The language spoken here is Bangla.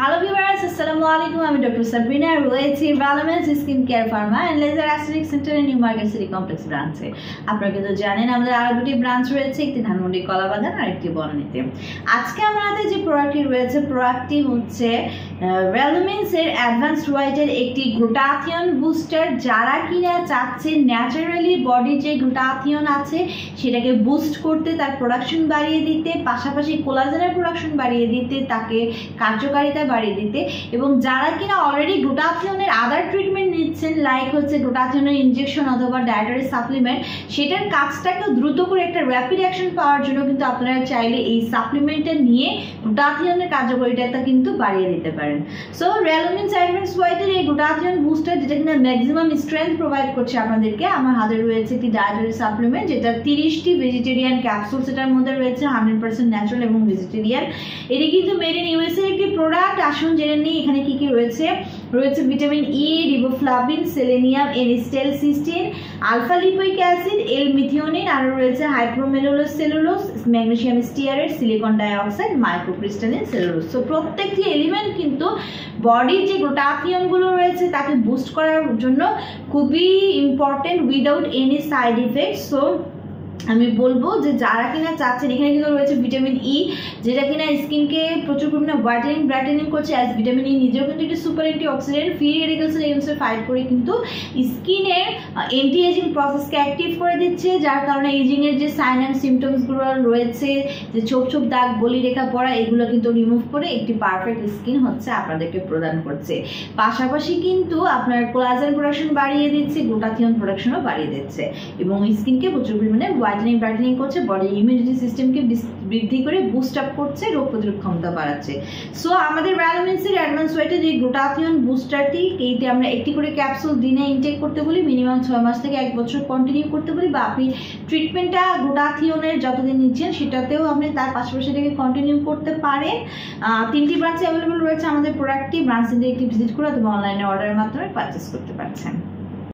হ্যালো ভিউয়ার্স, আসসালামু আলাইকুম। আমি ডক্টর সাবরিনা, রয়েছি ভ্যালোমেন্স skin care pharma and laser aesthetic সেন্টারের নিউ মার্কেট সিটি কমপ্লেক্স ব্রাঞ্চে। আপনারা কিন্তু জানেন আমাদের আরও দুটি ব্রাঞ্চ রয়েছে, একটি ধানমন্ডি কলাবাগান আর একটি বনানীতে। আজকে আমাদের যে প্রোডাক্টটি রয়েছে, প্রোডাক্টটি হচ্ছে ভ্যালোমেন্সের অ্যাডভান্সড হোয়াইটের একটি গ্লুটাথিয়ন বুস্টার। যারা কিনা চাচ্ছে ন্যাচারালি বডি যে গ্লুটাথিয়ন আছে সেটাকে বুস্ট করতে, তার প্রোডাকশন বাড়িয়ে দিতে, পাশাপাশি কোলাজেনের প্রোডাকশন বাড়িয়ে দিতে, তাকে কার্যকারিতা বাড়িয়ে দিতে, এবং যারা কিনা অলরেডি গ্লুটাথিয়নের আদার ট্রিটমেন্ট নিচ্ছেন, লাইক হচ্ছে গ্লুটাথিয়নের ইনজেকশন অথবা ডায়েটারি সাপ্লিমেন্ট, সেটার কাজটাকে দ্রুত করে একটা র্যাপিড অ্যাকশন পাওয়ার জন্য কিন্তু আপনারা চাইলে এই সাপ্লিমেন্টটা নিয়ে গ্লুটাথিয়নের কার্যকারিতা কিন্তু বাড়িয়ে দিতে পারেন। সো ভ্যালোমেন্স অ্যাডভান্সড হোয়াইটের এই গ্লুটাথিয়ন বুস্টার, যেটা কিনা ম্যাক্সিমাম স্ট্রেংথ প্রোভাইড করছে আপনাদেরকে, আমার হাতে রয়েছে একটি ডায়েটারি সাপ্লিমেন্ট, যেটা 30টি ভেজিটেরিয়ান ক্যাপসুল, সেটার মধ্যে রয়েছে 100% ন্যাচারাল এবং ভেজিটেরিয়ান। এটি কিন্তু মেড ইন ইউএসএ একটি প্রোডাক্ট। আসুন জেনে নিই এখানে কি কি রয়েছে। রয়েছে ভিটামিন ই, রিবোফ্লাভিন, সেলেনিয়াম, এনিস্টেল cysteine, alpha lipoic acid, L methionine, আর রয়েছে হাইড্রোমেলুলোজ cellulose, magnesium stearate, silicon dioxide, microcrystalline cellulose. So প্রত্যেকটি এলিমেন্ট কিন্তু বডির যে গ্লুটাথিয়নগুলো রয়েছে তাকে বুস্ট করার জন্য খুবই important, without any side effect. So আমি বলবো যে যারা কিনা চাচ্ছেন, এখানে কিন্তু রয়েছে ভিটামিন ই, যেটা কিনা স্কিনকে প্রচুর পরিমাণে ব্রাইটেনিং করছে। অ্যাজ ভিটামিন ই নিজেও কিন্তু একটি সুপার অ্যান্টি অক্সিডেন্ট, ফ্রি রেডিক্যালসের এগেইনস্টে ফাইট করে কিন্তু স্কিনের অ্যান্টি এজিং প্রসেসকে অ্যাক্টিভ করে দিচ্ছে, যার কারণে এজিংয়ের যে সাইন অ্যান্ড সিমটমসগুলো রয়েছে, যে ছোপ ছোপ দাগ, বলি রেখা পড়া, এগুলো কিন্তু রিমুভ করে একটি পারফেক্ট স্কিন হচ্ছে আপনাদেরকে প্রদান করছে। পাশাপাশি কিন্তু আপনার কোলাজেন প্রোডাকশন বাড়িয়ে দিচ্ছে, গ্লুটাথিয়ন প্রোডাকশনও বাড়িয়ে দিচ্ছে, এবং স্কিনকে প্রচুর পরিমাণে ব্রাইটেনিং করছে, বডি ইমিউনিটি সিস্টেমকে বৃদ্ধি করে বুস্ট আপ করছে, রোগ প্রতিরোধ ক্ষমতা বাড়াচ্ছে। সো আমাদের ভ্যালোমেন্সের অ্যাডভান্স হোয়াইটের যে গ্লুটাথিয়ন বুস্টারটি, এইটি আমরা একটি করে ক্যাপসুল দিনে ইনটেক করতে বলি, মিনিমাম 6 মাস থেকে 1 বছর কন্টিনিউ করতে বলি, বা আপনি ট্রিটমেন্টটা গ্লুটাথিয়নের যতদিন নিচ্ছেন সেটাতেও আপনি তার পাশাপাশি এটাকে কন্টিনিউ করতে পারেন। 3টি ব্রাঞ্চে অ্যাভেলেবল রয়েছে আমাদের প্রোডাক্টটি। ব্রাঞ্চ একটি ভিজিট করে অথবা অনলাইনে অর্ডারের মাধ্যমে পারচেস করতে পারছেন।